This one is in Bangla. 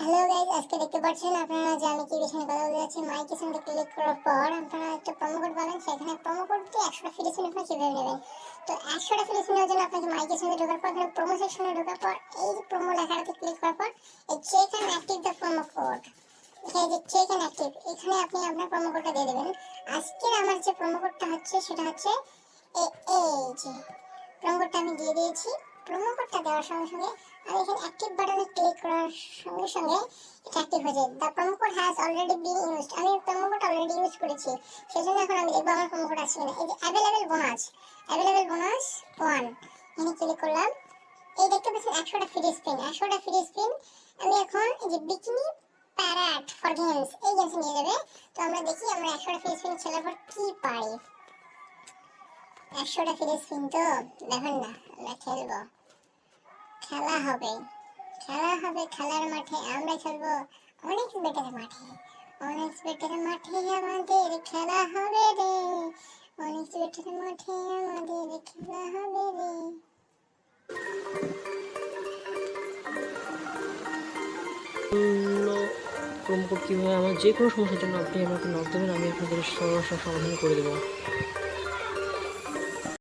হ্যালো গাইস, আজকে দেখতে পাচ্ছেন আপনারা যে আমি কি বিষয়ে কথা বলতে যাচ্ছি। মাই কিচেনে ক্লিক করার পর আপনারা একটা প্রোমো কোড পাবেন। সেখানে প্রোমো কোড দিয়ে 100টা ফ্রি স্পিন আপনারা কিভাবে নেবেন। তো 100টা ফ্রি স্পিনের জন্য আপনাকে মাই কিচেনে ঢোকার পর এখানে প্রোমো সেকশনে ঢোকার পর এই যে প্রোমো লেখাটাতে ক্লিক করার পর এই check and active the promo code, এখানে যে চেক এন্ড অ্যাক্টিভ, এখানে আপনি আপনার প্রোমো কোডটা দিয়ে দেবেন। আজকে আমার যে প্রোমো কোডটা হচ্ছে সেটা হচ্ছে এই যে প্রোমো কোডটা আমি দিয়ে দিয়েছি। প্রোমো কোডটা দেওয়ার সঙ্গে সঙ্গে আমি এখানে অ্যাক্টিভ বাটনে ক্লিক করার সঙ্গে সঙ্গে এটা অ্যাক্টিভ হয়ে যায়। The promo code has already been used, আমি প্রোমো কোড অলরেডি ইউজ করেছি, সেজন্য এখন আমি দেখবো আমার প্রোমো কোড আসছে কিনা। এই যে অ্যাভেলেবেল বোনাস 1 এখানে ক্লিক করলাম। এই দেখতে পাচ্ছেন 100টা ফ্রি স্পিন, 100টা ফ্রি স্পিন। আমি এখন এই যে বিকিনি প্যারাট ফর গেমস এই গেমস নিয়ে যাবে। তো আমরা দেখি আমরা 100টা ফ্রি স্পিন খেলার পর কি পাই। 100টা ফ্রি স্পিন তো দেখেন না, আমরা খেলবো, খেলা হবে, খেলার মাঠে আমরা খেলবো। অনেক বেটার মাঠে, অনেক বেটার মাঠে আমাদের খেলা হবে রে, অনেক বেটার মাঠে আমাদের খেলা হবে রে। প্রোমো কোড কীভাবে আমার যে কোনো সমস্যার জন্য আপনি আমাকে নক দেবেন, আমি আপনাদের সমস্যার সমাধান করে দেবো।